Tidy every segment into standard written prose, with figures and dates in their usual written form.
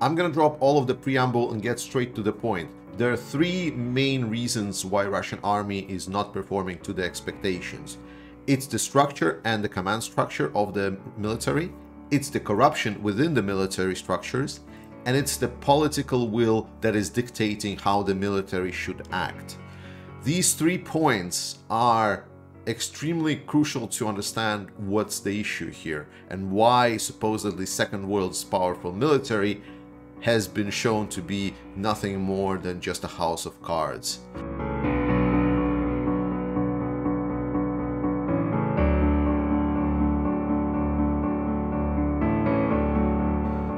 I'm gonna drop all of the preamble and get straight to the point. There are three main reasons why Russian army is not performing to the expectations. It's the structure and the command structure of the military, it's the corruption within the military structures, and it's the political will that is dictating how the military should act. These 3 points are extremely crucial to understand what's the issue here and why supposedly Second World's powerful military has been shown to be nothing more than just a house of cards.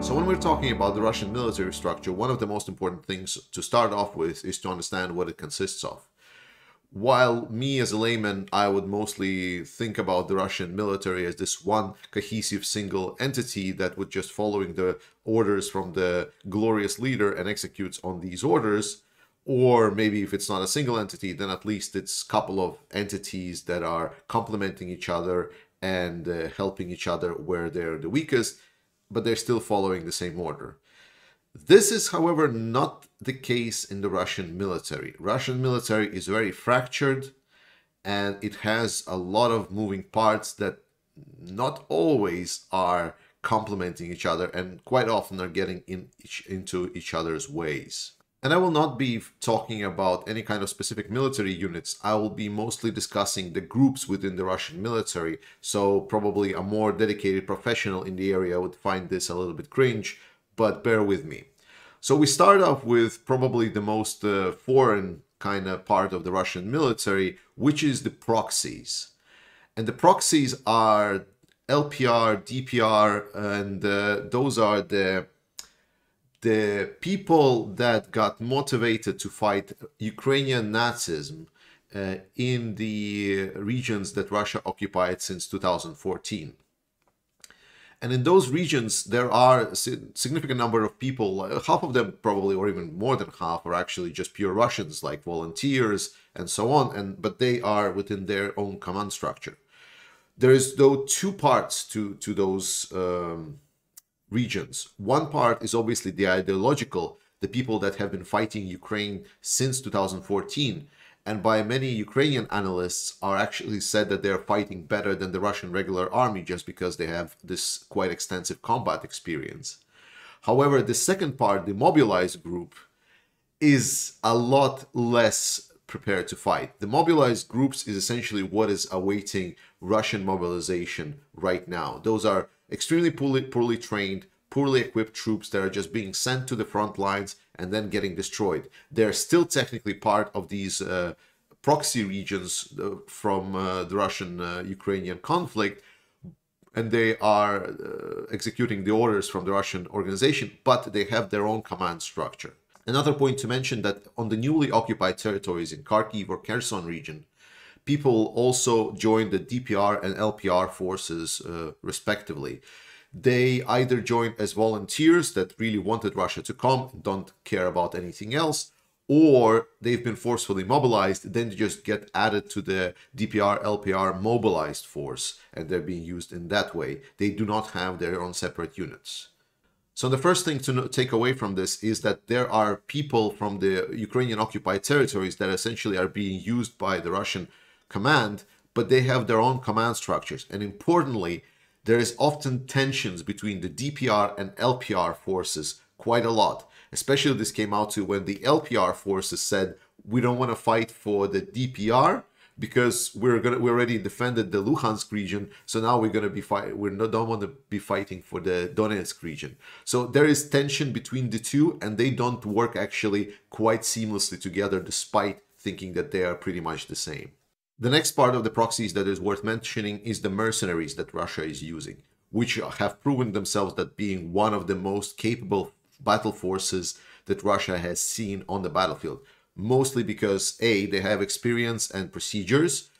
So when we're talking about the Russian military structure, one of the most important things to start off with is to understand what it consists of. While me as a layman, I would mostly think about the Russian military as this one cohesive single entity that would just following the orders from the glorious leader and executes on these orders. Or maybe if it's not a single entity, then at least it's a couple of entities that are complementing each other and helping each other where they're the weakest, but they're still following the same order. This is, however, not the case in the Russian military. Russian military is very fractured and it has a lot of moving parts that not always are complementing each other and quite often are getting into each other's ways. And I will not be talking about any kind of specific military units. I will be mostly discussing the groups within the Russian military. So probably a more dedicated professional in the area would find this a little bit cringe, but bear with me. So we start off with probably the most foreign kind of part of the Russian military, which is the proxies. And the proxies are LPR, DPR, and those are the people that got motivated to fight Ukrainian Nazism in the regions that Russia occupied since 2014. And in those regions, there are a significant number of people, half of them probably, or even more than half, are actually just pure Russians, like volunteers and so on, but they are within their own command structure. There is, though, two parts to those regions. One part is obviously the ideological, the people that have been fighting Ukraine since 2014, and by many Ukrainian analysts are actually said that they're fighting better than the Russian regular army just because they have this quite extensive combat experience. However, the second part, the mobilized group, is a lot less prepared to fight. The mobilized groups is essentially what is awaiting Russian mobilization right now. Those are extremely poorly trained, poorly equipped troops that are just being sent to the front lines and then getting destroyed. They're still technically part of these proxy regions from the Russian-Ukrainian conflict, and they are executing the orders from the Russian organization, but they have their own command structure. Another point to mention that on the newly occupied territories in Kharkiv or Kherson region, people also joined the DPR and LPR forces respectively. They either joined as volunteers that really wanted Russia to come, don't care about anything else, or they've been forcefully mobilized, then they just get added to the DPR, LPR mobilized force, and they're being used in that way. They do not have their own separate units. So the first thing to take away from this is that there are people from the Ukrainian occupied territories that essentially are being used by the Russian command, but they have their own command structures. And importantly, there is often tensions between the DPR and LPR forces quite a lot. Especially this came out to when the LPR forces said, we don't want to fight for the DPR because we already defended the Luhansk region, so now we're going to don't want to be fighting for the Donetsk region. So there is tension between the two, and they don't work actually quite seamlessly together, despite thinking that they are pretty much the same. The next part of the proxies that is worth mentioning is the mercenaries that Russia is using, which have proven themselves that being one of the most capable battle forces that Russia has seen on the battlefield. Mostly because A, they have experience and procedures,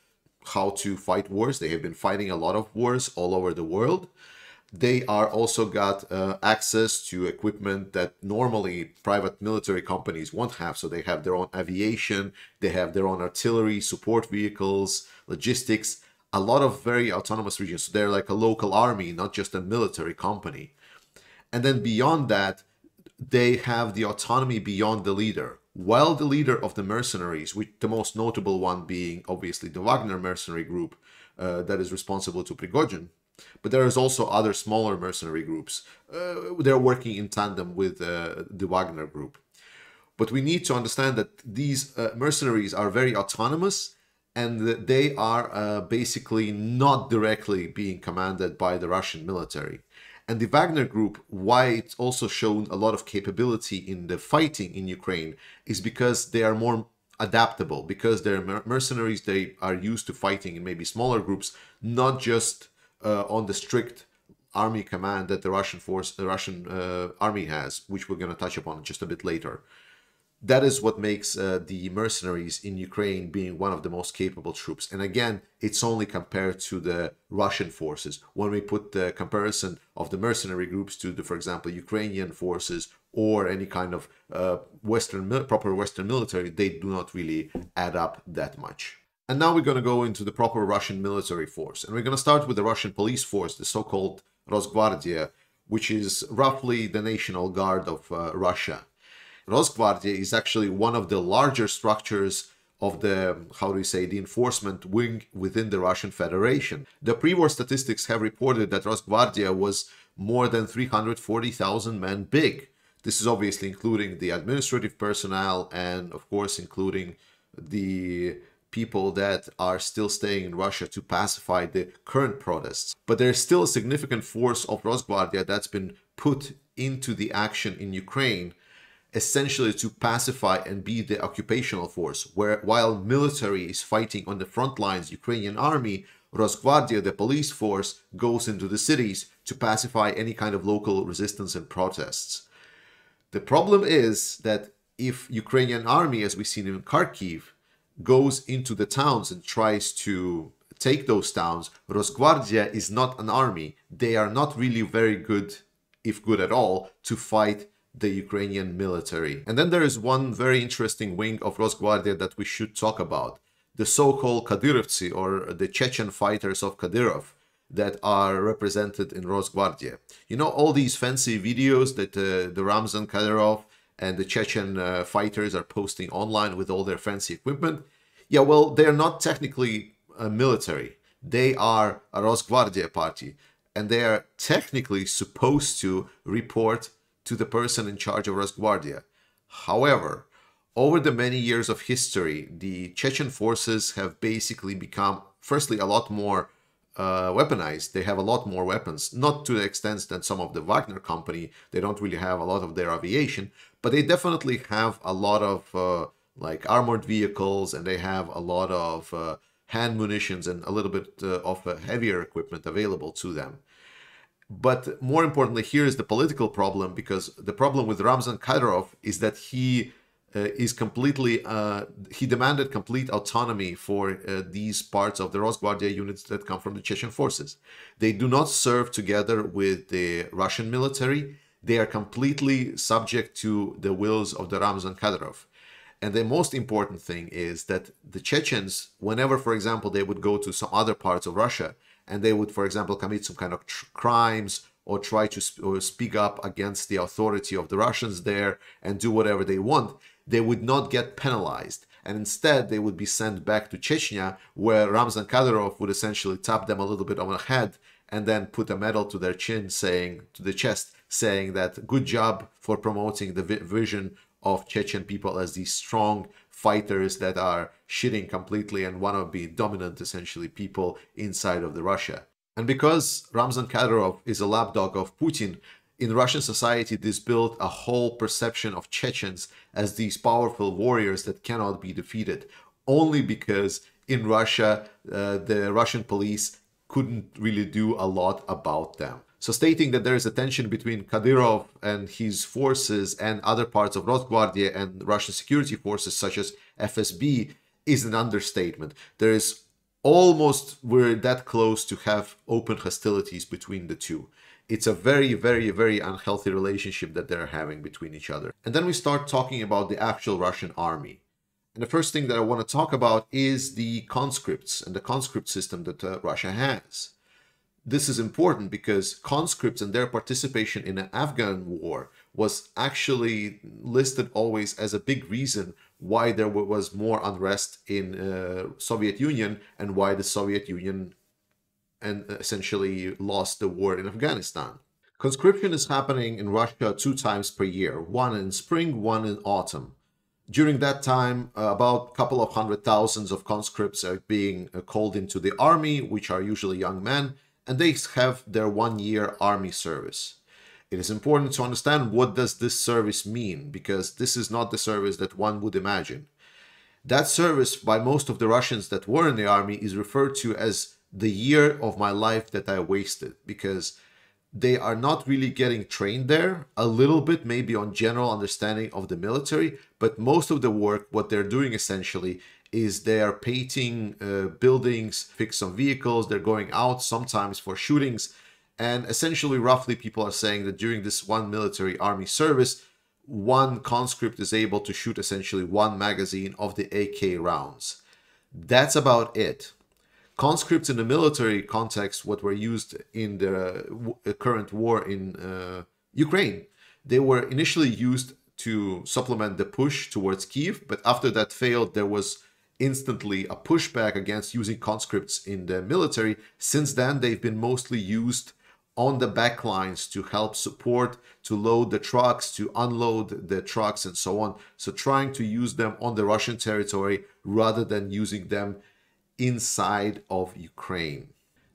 how to fight wars. They have been fighting a lot of wars all over the world. They are also got access to equipment that normally private military companies won't have. So they have their own aviation, they have their own artillery, support vehicles, logistics, a lot of very autonomous regions. So they're like a local army, not just a military company. And then beyond that, they have the autonomy beyond the leader. While the leader of the mercenaries, with the most notable one being obviously the Wagner mercenary group that is responsible to Prigozhin, but there is also other smaller mercenary groups. They're working in tandem with the Wagner group. But we need to understand that these mercenaries are very autonomous, and that they are basically not directly being commanded by the Russian military. And the Wagner group, why it's also shown a lot of capability in the fighting in Ukraine, is because they are more adaptable, because they're mercenaries, they are used to fighting in maybe smaller groups, not just on the strict army command that the Russian army has, which we're going to touch upon just a bit later. That is what makes the mercenaries in Ukraine being one of the most capable troops. And again, it's only compared to the Russian forces. When we put the comparison of the mercenary groups to the, for example, Ukrainian forces or any kind of proper Western military, they do not really add up that much. And now we're going to go into the proper Russian military force. And we're going to start with the Russian police force, the so-called Rosgvardiya, which is roughly the National Guard of Russia. Rosgvardiya is actually one of the larger structures of the, the enforcement wing within the Russian Federation. The pre-war statistics have reported that Rosgvardiya was more than 340,000 men big. This is obviously including the administrative personnel and, of course, including the people that are still staying in Russia to pacify the current protests. But there's still a significant force of Rosgvardiya that's been put into the action in Ukraine, essentially to pacify and be the occupational force, where while military is fighting on the front lines, Ukrainian army, Rosgvardiya, the police force, goes into the cities to pacify any kind of local resistance and protests. The problem is that if Ukrainian army, as we've seen in Kharkiv, goes into the towns and tries to take those towns, Rosgvardiya is not an army. They are not really very good, if good at all, to fight the Ukrainian military. And then there is one very interesting wing of Rosgvardiya that we should talk about, the so-called Kadyrovitsi, or the Chechen fighters of Kadyrov that are represented in Rosgvardiya. You know, all these fancy videos that the Ramzan Kadyrov and the Chechen fighters are posting online with all their fancy equipment. Yeah, well, they are not technically military. They are a Rosgvardiya party, and they are technically supposed to report to the person in charge of Rosgvardiya. However, over the many years of history, the Chechen forces have basically become, firstly, a lot more weaponized. They have a lot more weapons, not to the extent that some of the Wagner company, they don't really have a lot of their aviation, but they definitely have a lot of like armored vehicles, and they have a lot of hand munitions and a little bit of heavier equipment available to them. But more importantly, here is the political problem, because the problem with Ramzan Kadyrov is that he he demanded complete autonomy for these parts of the Rosgvardiya units that come from the Chechen forces. They do not serve together with the Russian military. They are completely subject to the wills of the Ramzan Kadyrov. And the most important thing is that the Chechens, whenever, for example, they would go to some other parts of Russia, and they would, for example, commit some kind of crimes or try to speak up against the authority of the Russians there and do whatever they want, they would not get penalized. And instead, they would be sent back to Chechnya, where Ramzan Kadyrov would essentially tap them a little bit on the head and then put a medal to their chin, saying, to the chest, saying that good job for promoting the vision of Chechen people as these strong fighters that are shitting completely and want to be dominant, essentially, people inside of the Russia. And because Ramzan Kadyrov is a lapdog of Putin, in Russian society this built a whole perception of Chechens as these powerful warriors that cannot be defeated, only because in Russia the Russian police couldn't really do a lot about them. So stating that there is a tension between Kadyrov and his forces and other parts of Rosgvardiya and Russian security forces such as FSB is an understatement. There is almost, we're that close to have open hostilities between the two. It's a very, very, very unhealthy relationship that they're having between each other. And then we start talking about the actual Russian army. And the first thing that I want to talk about is the conscripts and the conscript system that Russia has. This is important because conscripts and their participation in the Afghan war was actually listed always as a big reason why there was more unrest in Soviet Union and why the Soviet Union essentially lost the war in Afghanistan. Conscription is happening in Russia 2 times per year, one in spring, one in autumn. During that time, about a couple of 100,000 of conscripts are being called into the army, which are usually young men, and they have their 1 year army service. It is important to understand what does this service mean, because this is not the service that one would imagine. That service by most of the Russians that were in the army is referred to as the year of my life that I wasted, because they are not really getting trained there, a little bit maybe on general understanding of the military, but most of the work, what they're doing essentially is they are painting buildings, fix some vehicles, they're going out sometimes for shootings, and essentially roughly people are saying that during this one military army service, one conscript is able to shoot essentially one magazine of the AK rounds. That's about it. Conscripts in the military context, what were used in the current war in Ukraine, they were initially used to supplement the push towards Kiev, but after that failed, there was instantly a pushback against using conscripts in the military. Since then, they've been mostly used on the back lines to help support, to load the trucks, to unload the trucks, and so on. So trying to use them on the Russian territory rather than using them inside of Ukraine.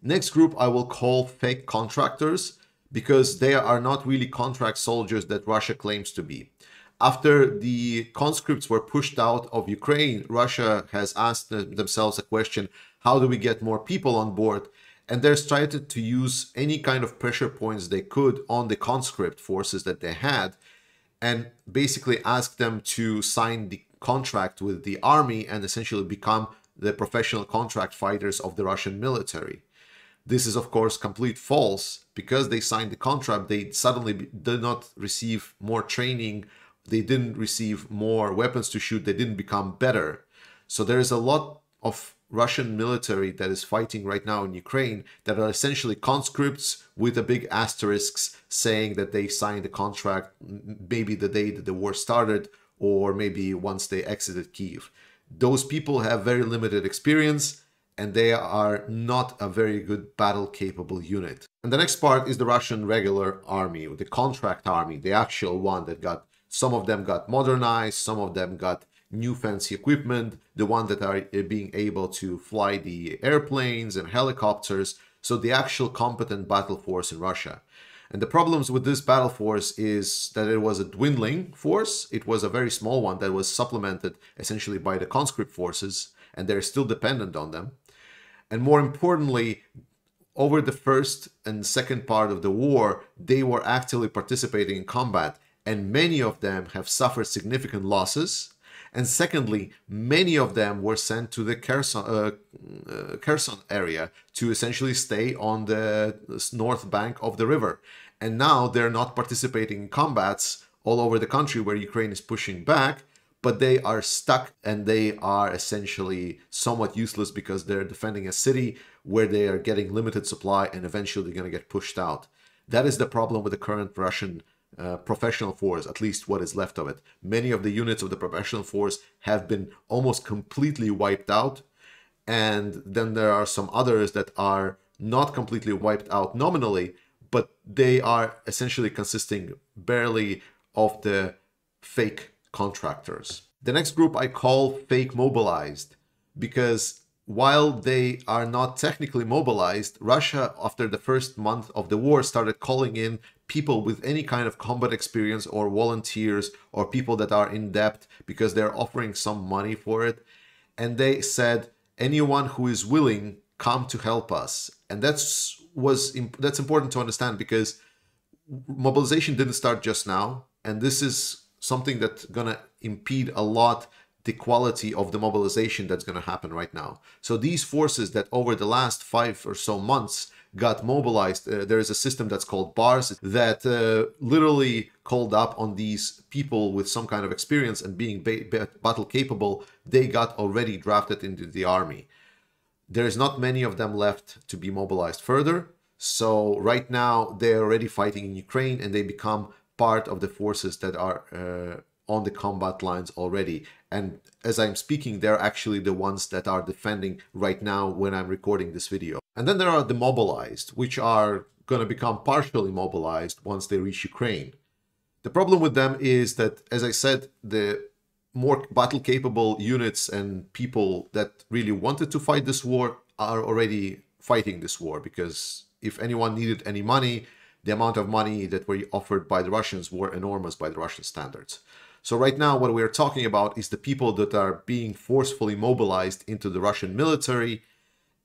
Next group I will call fake contractors, because they are not really contract soldiers that Russia claims to be. After the conscripts were pushed out of Ukraine, Russia has asked themselves a question: how do we get more people on board? And they're tried to use any kind of pressure points they could on the conscript forces that they had, and basically ask them to sign the contract with the army and essentially become the professional contract fighters of the Russian military. This is of course complete false. Because they signed the contract, they suddenly did not receive more training, they didn't receive more weapons to shoot, they didn't become better. So there is a lot of Russian military that is fighting right now in Ukraine that are essentially conscripts with a big asterisks saying that they signed the contract maybe the day that the war started, or maybe once they exited Kiev. Those people have very limited experience and they are not a very good battle capable unit. And the next part is the Russian regular army, or the contract army, the actual one that got, some of them got modernized, some of them got new fancy equipment, the one that are being able to fly the airplanes and helicopters, so the actual competent battle force in Russia. And the problems with this battle force is that it was a dwindling force. It was a very small one that was supplemented essentially by the conscript forces, and they're still dependent on them. And more importantly, over the first and second part of the war, they were actively participating in combat, and many of them have suffered significant losses. And secondly, many of them were sent to the Kherson area to essentially stay on the north bank of the river. And now they're not participating in combats all over the country where Ukraine is pushing back, but they are stuck and they are essentially somewhat useless because they're defending a city where they are getting limited supply and eventually they're going to get pushed out. That is the problem with the current Russian professional force, at least what is left of it. Many of the units of the professional force have been almost completely wiped out, and then there are some others that are not completely wiped out nominally, but they are essentially consisting barely of the fake contractors. The next group I call fake mobilized, because while they are not technically mobilized, Russia, after the first month of the war, started calling in people with any kind of combat experience or volunteers or people that are in debt because they're offering some money for it. And they said, anyone who is willing, come to help us. And that's important to understand, because mobilization didn't start just now. And this is something that's going to impede a lot the quality of the mobilization that's going to happen right now. So these forces that over the last 5 or so months got mobilized, there is a system that's called BARS that literally called up on these people with some kind of experience and being battle capable. They got already drafted into the army. There is not many of them left to be mobilized further. So right now they're already fighting in Ukraine, and they become part of the forces that are on the combat lines already. And as I'm speaking, they're actually the ones that are defending right now when I'm recording this video. And then there are the mobilized, which are going to become partially mobilized once they reach Ukraine. The problem with them is that, as I said, the more battle-capable units and people that really wanted to fight this war are already fighting this war, because if anyone needed any money, the amount of money that were offered by the Russians were enormous by the Russian standards. So right now what we are talking about is the people that are being forcefully mobilized into the Russian military,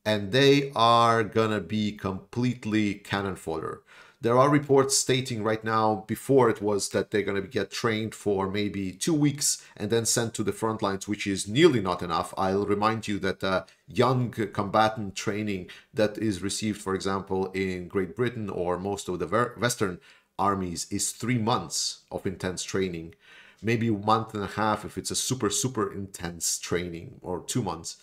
and they are gonna be completely cannon fodder. There are reports stating right now, before it was that they're going to get trained for maybe 2 weeks and then sent to the front lines, which is nearly not enough. I'll remind you that young combatant training that is received, for example, in Great Britain or most of the Western armies is 3 months of intense training, maybe 1.5 if it's a super intense training, or 2 months.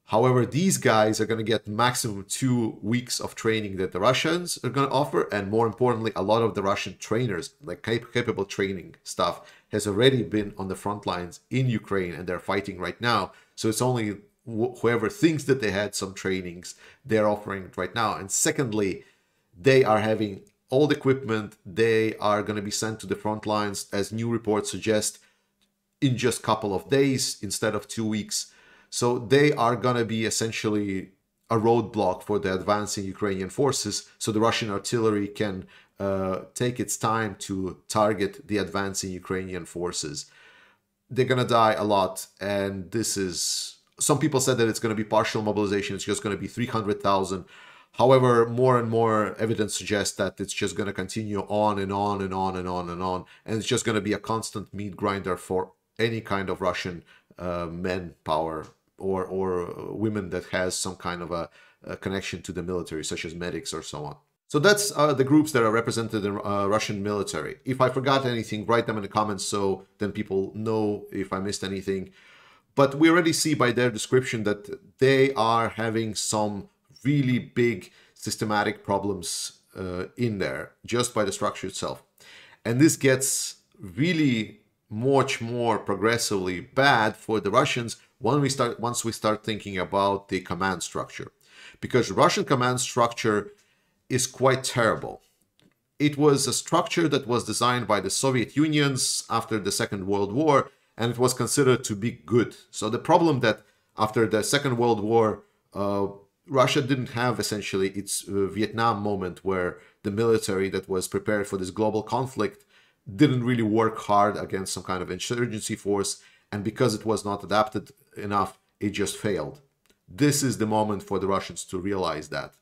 However, these guys are going to get maximum 2 weeks of training that the Russians are going to offer. And more importantly, a lot of the Russian trainers, like capable training stuff, has already been on the front lines in Ukraine, and they're fighting right now. So it's only whoever thinks that they had some trainings, they're offering it right now. And secondly, they are having old equipment. They are going to be sent to the front lines, as new reports suggest, in just a couple of days instead of 2 weeks. So they are going to be essentially a roadblock for the advancing Ukrainian forces, so the Russian artillery can take its time to target the advancing Ukrainian forces. They're going to die a lot, and this is... Some people said that it's going to be partial mobilization, it's just going to be 300,000. However, more and more evidence suggests that it's just going to continue on and on and on and on and on, and it's just going to be a constant meat grinder for any kind of Russian manpower or women that has some kind of a connection to the military, such as medics or so on. So that's the groups that are represented in Russian military. If I forgot anything, write them in the comments so then people know if I missed anything. But we already see by their description that they are having some really big systematic problems in there, just by the structure itself. And this gets really much more progressively bad for the Russians once we start thinking about the command structure, because Russian command structure is quite terrible. It was a structure that was designed by the Soviet Unions after the Second World War, and it was considered to be good. So the problem that after the Second World War, Russia didn't have essentially its Vietnam moment, where the military that was prepared for this global conflict didn't really work hard against some kind of insurgency force, and because it was not adapted enough, it just failed. This is the moment for the Russians to realize that.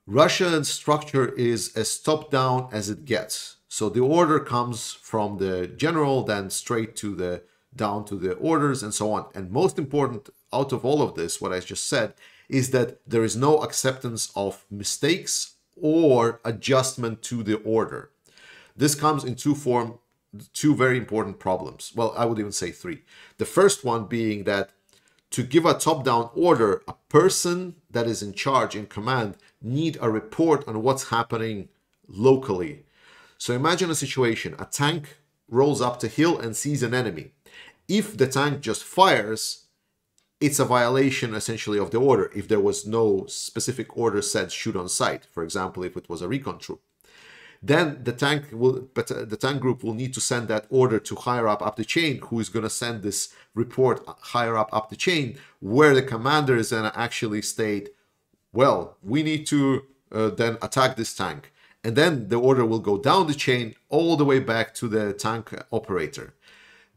Russian structure is as top-down as it gets. So the order comes from the general, then straight to the down to the orders and so on. And most important out of all of this, what I just said, is that there is no acceptance of mistakes or adjustment to the order. This comes in two very important problems. Well, I would even say three. The first one being that to give a top-down order, a person that is in charge, in command, need a report on what's happening locally. So imagine a situation: a tank rolls up the hill and sees an enemy. If the tank just fires, it's a violation essentially of the order, if there was no specific order said shoot on sight, for example, if it was a recon troop. Then the tank group will need to send that order to higher up the chain, who is going to send this report higher up the chain, where the commander is going to actually state, well, we need to then attack this tank. And then the order will go down the chain all the way back to the tank operator.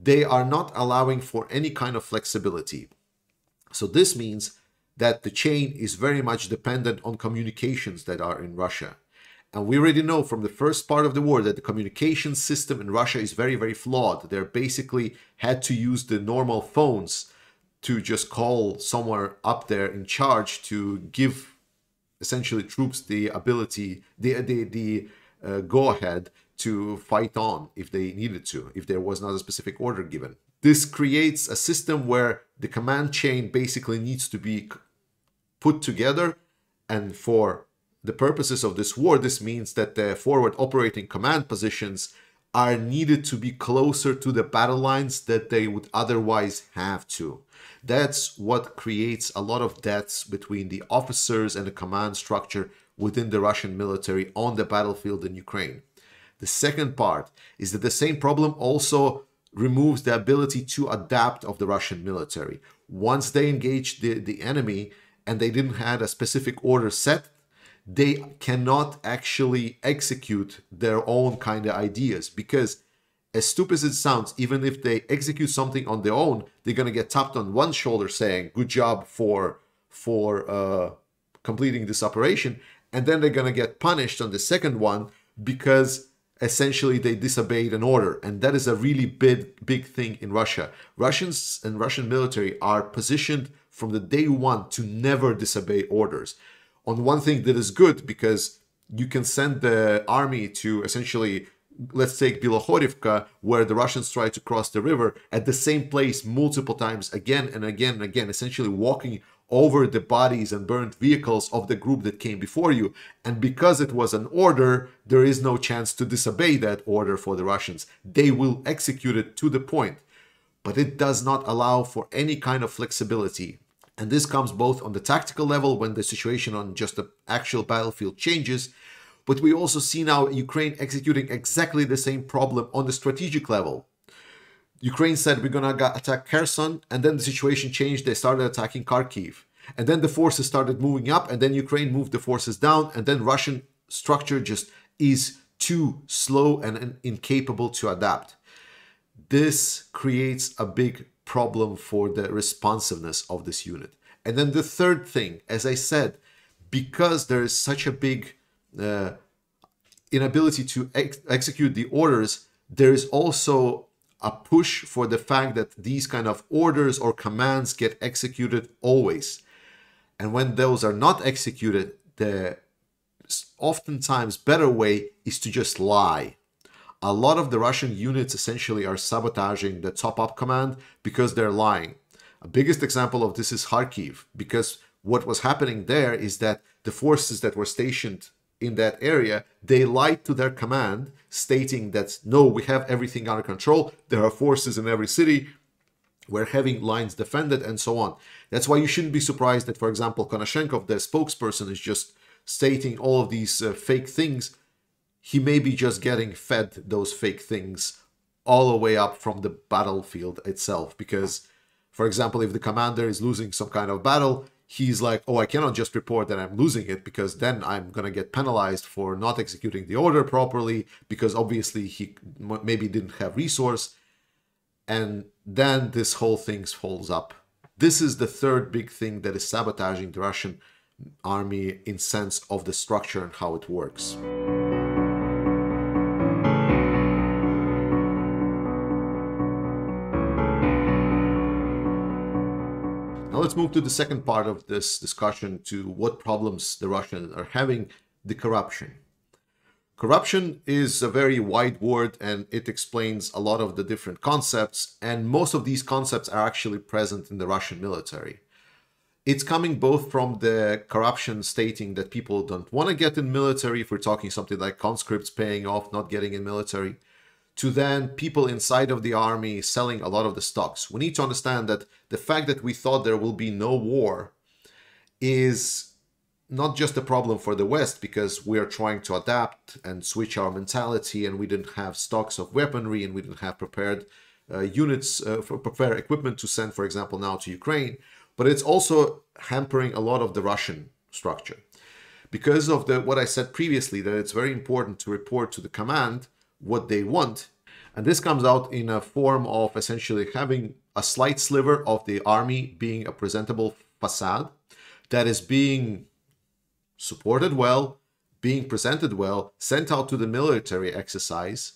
They are not allowing for any kind of flexibility. So this means that the chain is very much dependent on communications that are in Russia. And we already know from the first part of the war that the communication system in Russia is very, very flawed. They're basically had to use the normal phones to just call somewhere up there in charge to give essentially troops the ability, the go-ahead to fight on if they needed to, if there was not a specific order given. This creates a system where the command chain basically needs to be put together, and for the purposes of this war, this means that the forward operating command positions are needed to be closer to the battle lines that they would otherwise have to. That's what creates a lot of deaths between the officers and the command structure within the Russian military on the battlefield in Ukraine. The second part is that the same problem also removes the ability to adapt of the Russian military. Once they engage the enemy and they didn't have a specific order set, they cannot actually execute their own kind of ideas, because as stupid as it sounds, even if they execute something on their own, they're going to get tapped on one shoulder saying, good job for completing this operation. And then they're going to get punished on the second one because essentially they disobeyed an order. And that is a really big thing in Russia. Russians and Russian military are positioned from the day one to never disobey orders. On one thing that is good, because you can send the army to essentially, let's take Bilohorivka, where the Russians try to cross the river, at the same place multiple times, again and again and again, essentially walking over the bodies and burnt vehicles of the group that came before you. And because it was an order, there is no chance to disobey that order for the Russians. They will execute it to the point. But it does not allow for any kind of flexibility. And this comes both on the tactical level, when the situation on just the actual battlefield changes, but we also see now Ukraine executing exactly the same problem on the strategic level. Ukraine said, we're going to attack Kherson, and then the situation changed. They started attacking Kharkiv. And then the forces started moving up, and then Ukraine moved the forces down, and then Russian structure just is too slow and incapable to adapt. This creates a big problem for the responsiveness of this unit. And then the third thing, as I said, because there is such a big inability to execute the orders, there is also a push for the fact that these kind of orders or commands get executed always. And when those are not executed, the oftentimes better way is to just lie. A lot of the Russian units essentially are sabotaging the top-up command because they're lying. A biggest example of this is Kharkiv, because what was happening there is that the forces that were stationed in that area, they lied to their command, stating that, no, we have everything under control, there are forces in every city, we're having lines defended, and so on. That's why you shouldn't be surprised that, for example, Konashenkov, the spokesperson, is just stating all of these fake things. He may be just getting fed those fake things all the way up from the battlefield itself. Because, for example, if the commander is losing some kind of battle, he's like, oh, I cannot just report that I'm losing it, because then I'm going to get penalized for not executing the order properly, because obviously he maybe didn't have resource. And then this whole thing falls up. This is the third big thing that is sabotaging the Russian army in sense of the structure and how it works. Now let's move to the second part of this discussion, to what problems the Russians are having, the corruption. Corruption is a very wide word, and it explains a lot of the different concepts, and most of these concepts are actually present in the Russian military. It's coming both from the corruption stating that people don't want to get in military, if we're talking something like conscripts paying off, not getting in military, to then people inside of the army selling a lot of the stocks. We need to understand that the fact that we thought there will be no war is not just a problem for the West, because we are trying to adapt and switch our mentality, and we didn't have stocks of weaponry, and we didn't have prepared units, prepared equipment to send, for example, now to Ukraine. But it's also hampering a lot of the Russian structure. Because of what I said previously, that it's very important to report to the command what they want. And this comes out in a form of essentially having a slight sliver of the army being a presentable facade that is being supported well, being presented well, sent out to the military exercise.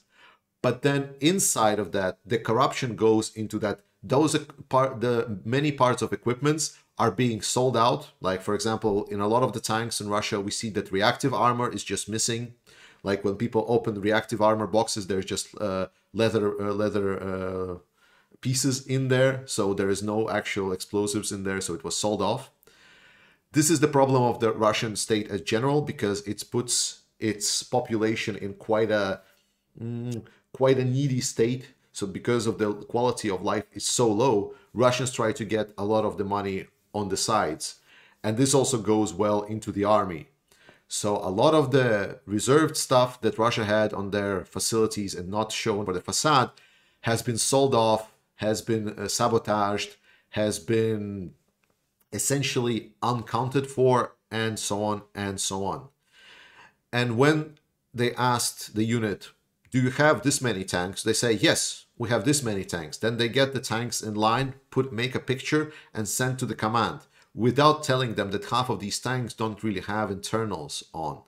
But then inside of that, the corruption goes into that the many parts of equipments are being sold out. Like, for example, in a lot of the tanks in Russia, we see that reactive armor is just missing. Like when people open the reactive armor boxes, there's just leather pieces in there. So there is no actual explosives in there. So it was sold off. This is the problem of the Russian state as general, because it puts its population in quite a needy state. So because of the quality of life is so low, Russians try to get a lot of the money on the sides. And this also goes well into the army. So a lot of the reserved stuff that Russia had on their facilities and not shown for the facade has been sold off, has been sabotaged, has been essentially uncounted for, and so on and so on. And when they asked the unit, do you have this many tanks? They say, yes, we have this many tanks. Then they get the tanks in line, make a picture and send to the command, without telling them that half of these tanks don't really have internals on.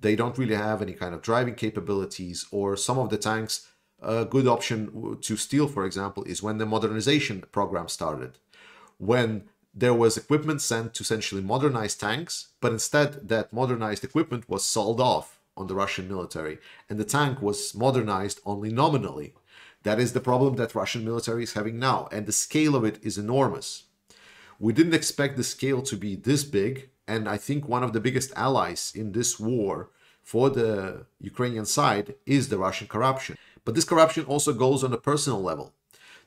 They don't really have any kind of driving capabilities, or some of the tanks, a good option to steal, for example, is when the modernization program started. When there was equipment sent to essentially modernize tanks, but instead that modernized equipment was sold off on the Russian military, and the tank was modernized only nominally. That is the problem that Russian military is having now, and the scale of it is enormous. We didn't expect the scale to be this big, and I think one of the biggest allies in this war for the Ukrainian side is the Russian corruption. But this corruption also goes on a personal level.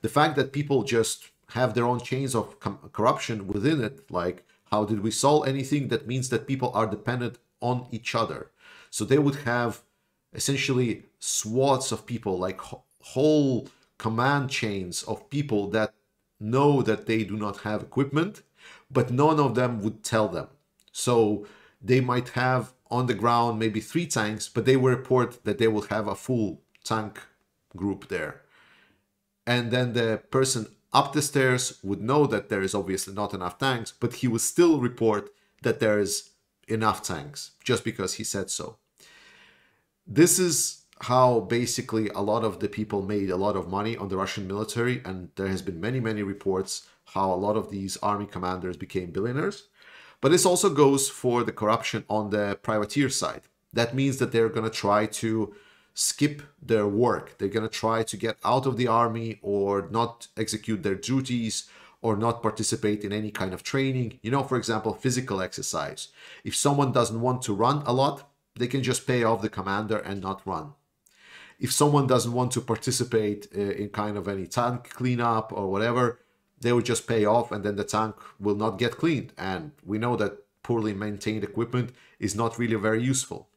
The fact that people just have their own chains of corruption within it, like how did we solve anything, that means that people are dependent on each other. So they would have essentially swaths of people, like whole command chains of people that know that they do not have equipment, but none of them would tell them. So they might have on the ground maybe 3 tanks, but they will report that they will have a full tank group there. And then the person up the stairs would know that there is obviously not enough tanks, but he would still report that there is enough tanks just because he said so. This is how basically a lot of the people made a lot of money on the Russian military, and there has been many reports how a lot of these army commanders became billionaires. But this also goes for the corruption on the privateer side. That means that they're going to try to skip their work. They're going to try to get out of the army, or not execute their duties, or not participate in any kind of training. You know, for example, physical exercise. If someone doesn't want to run a lot, they can just pay off the commander and not run. If someone doesn't want to participate in kind of any tank cleanup or whatever, they will just pay off, and then the tank will not get cleaned. And we know that poorly maintained equipment is not really very useful.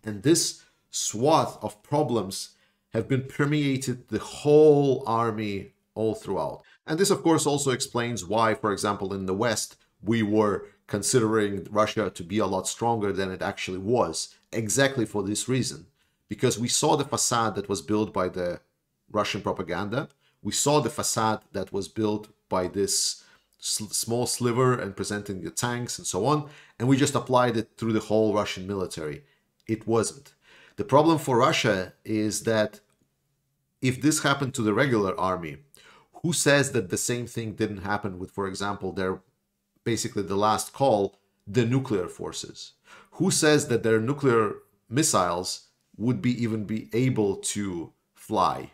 And this swath of problems have been permeated the whole army all throughout. And this, of course, also explains why, for example, in the West, we were considering Russia to be a lot stronger than it actually was, exactly for this reason. Because we saw the facade that was built by the Russian propaganda. We saw the facade that was built by this small sliver and presenting the tanks and so on. And we just applied it through the whole Russian military. It wasn't. The problem for Russia is that if this happened to the regular army, who says that the same thing didn't happen with, for example, their basically the last call, the nuclear forces? Who says that their nuclear missiles would even be able to fly?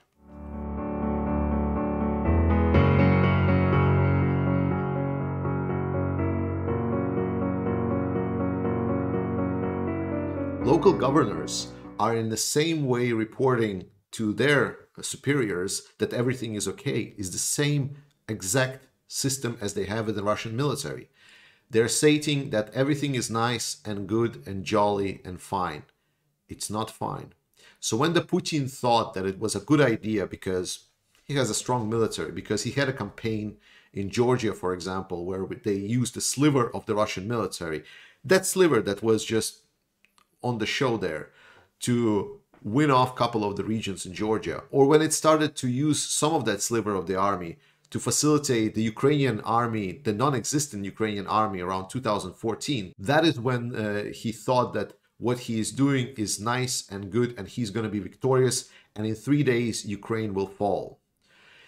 Local governors are in the same way reporting to their superiors that everything is okay, is the same exact system as they have in the Russian military. They're stating that everything is nice and good and jolly and fine. It's not fine. So when the Putin thought that it was a good idea because he has a strong military, because he had a campaign in Georgia, for example, where they used a sliver of the Russian military, that sliver that was just on the show there to win off a couple of the regions in Georgia, or when it started to use some of that sliver of the army to facilitate the Ukrainian army, the non-existent Ukrainian army around 2014, that is when he thought that what he is doing is nice and good and he's going to be victorious, and in 3 days Ukraine will fall.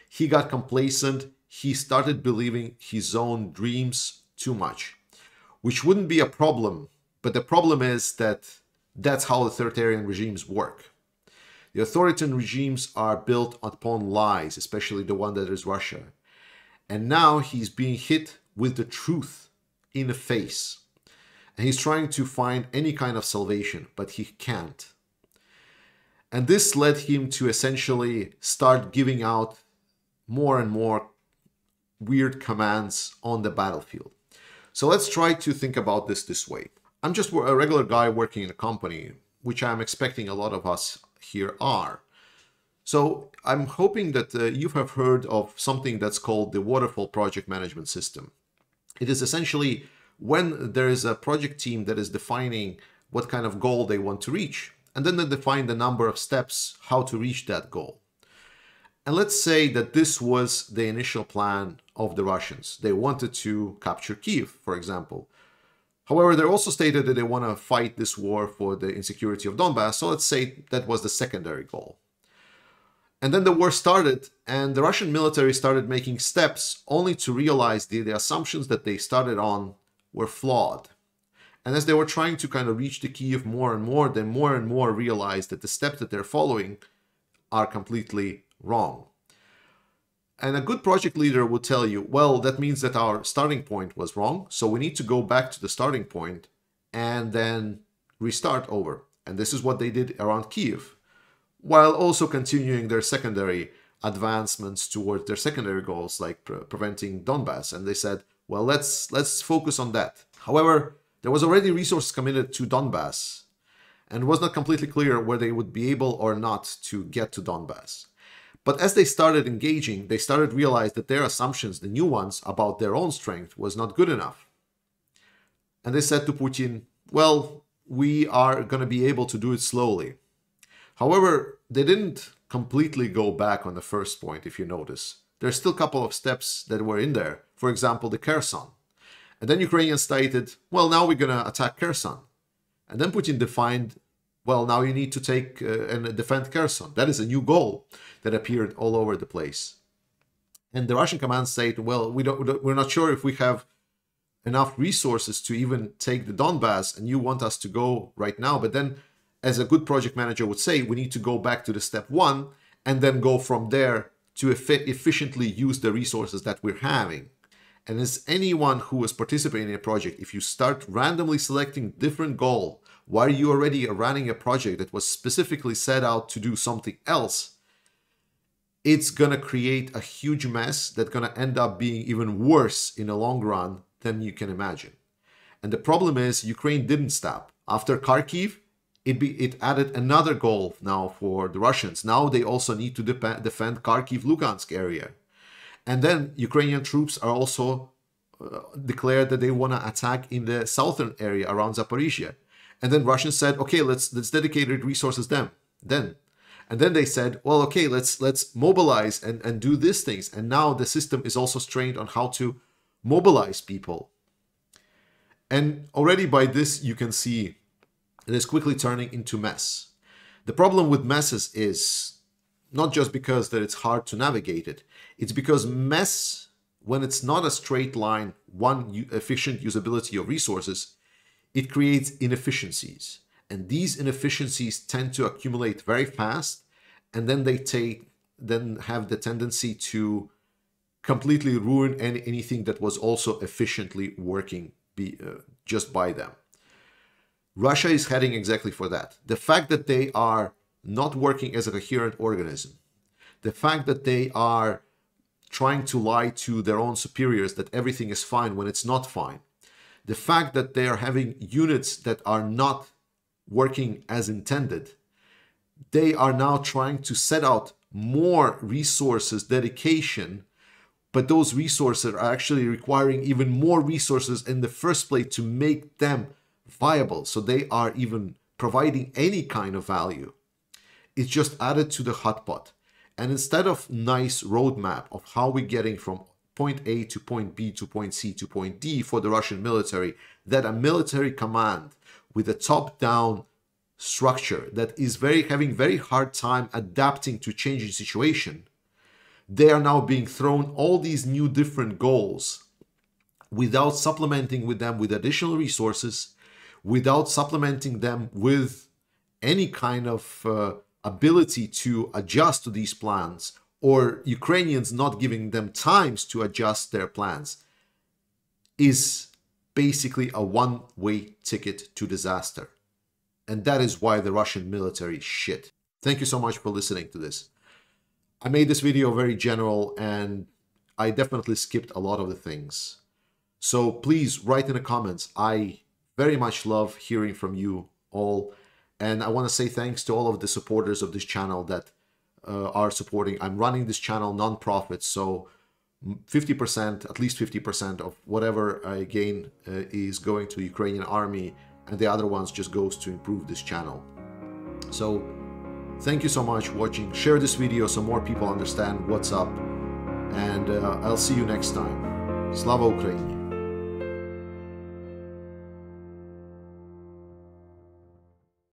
He got complacent. He started believing his own dreams too much, which wouldn't be a problem. But the problem is that that's how authoritarian regimes work. The authoritarian regimes are built upon lies, especially the one that is Russia. And now he's being hit with the truth in the face. And he's trying to find any kind of salvation, but he can't. And this led him to essentially start giving out more and more weird commands on the battlefield. So let's try to think about this way. I'm just a regular guy working in a company, which I'm expecting a lot of us here are. So I'm hoping that you have heard of something that's called the waterfall project management system. It is essentially when there is a project team that is defining what kind of goal they want to reach, and then they define the number of steps how to reach that goal. And let's say that this was the initial plan of the Russians. They wanted to capture Kiev, for example. However, they also stated that they want to fight this war for the insecurity of Donbass, so let's say that was the secondary goal. And then the war started, and the Russian military started making steps only to realize the assumptions that they started on were flawed. And as they were trying to kind of reach the Kiev more and more realized that the steps that they're following are completely wrong. And a good project leader would tell you, well, that means that our starting point was wrong, so we need to go back to the starting point and then restart over. And this is what they did around Kiev, while also continuing their secondary advancements towards their secondary goals, like preventing Donbass. And they said, well, let's focus on that. However, there was already resources committed to Donbass, and it was not completely clear whether they would be able or not to get to Donbass. But as they started engaging, they started to realize that their assumptions, the new ones about their own strength, was not good enough. And they said to Putin, well, we are going to be able to do it slowly. However, they didn't completely go back on the first point, if you notice. There's still a couple of steps that were in there. For example, the Kherson. And then Ukrainians stated, well, now we're going to attack Kherson. And then Putin defined, well, now you need to take and defend Kherson. That is a new goal that appeared all over the place. And the Russian command said, well, we're not sure if we have enough resources to even take the Donbass, and you want us to go right now. But then, as a good project manager would say, we need to go back to the step one and then go from there to efficiently use the resources that we're having. And as anyone who is participating in a project, if you start randomly selecting different goal while you already are running a project that was specifically set out to do something else, it's going to create a huge mess that's going to end up being even worse in the long run than you can imagine. And the problem is Ukraine didn't stop. After Kharkiv, it added another goal now for the Russians. Now they also need to defend Kharkiv-Lugansk area. And then Ukrainian troops are also declared that they want to attack in the southern area around Zaporizhia. And then Russians said, okay, let's dedicate resources then. And then they said, well, okay, let's mobilize and do these things. And now the system is also strained on how to mobilize people. And already by this, you can see it is quickly turning into mess. The problem with messes is not just because that it's hard to navigate it. It's because mess, when it's not a straight line, one efficient usability of resources, it creates inefficiencies. And these inefficiencies tend to accumulate very fast, and then then have the tendency to completely ruin anything that was also efficiently working just by them. Russia is heading exactly for that. The fact that they are not working as a coherent organism, the fact that they are trying to lie to their own superiors that everything is fine when it's not fine, the fact that they are having units that are not working as intended, they are now trying to set out more resources, dedication, but those resources are actually requiring even more resources in the first place to make them viable. So they are even providing any kind of value. It's just added to the hot pot. And instead of nice roadmap of how we're getting from point A to point B to point C to point D for the Russian military, that a military command with a top-down structure that is having very hard time adapting to changing situation, they are now being thrown all these new different goals without supplementing with them with additional resources, without supplementing them with any kind of ability to adjust to these plans, or Ukrainians not giving them times to adjust their plans, is basically a one-way ticket to disaster. And that is why the Russian military is shit. Thank you so much for listening to this. I made this video very general and I definitely skipped a lot of the things. So please write in the comments. I very much love hearing from you all. And I want to say thanks to all of the supporters of this channel that are supporting. I'm running this channel non-profit, so 50%, at least 50% of whatever I gain is going to Ukrainian army, and the other ones just goes to improve this channel. So thank you so much for watching. Share this video so more people understand what's up, and I'll see you next time. Slava Ukraini!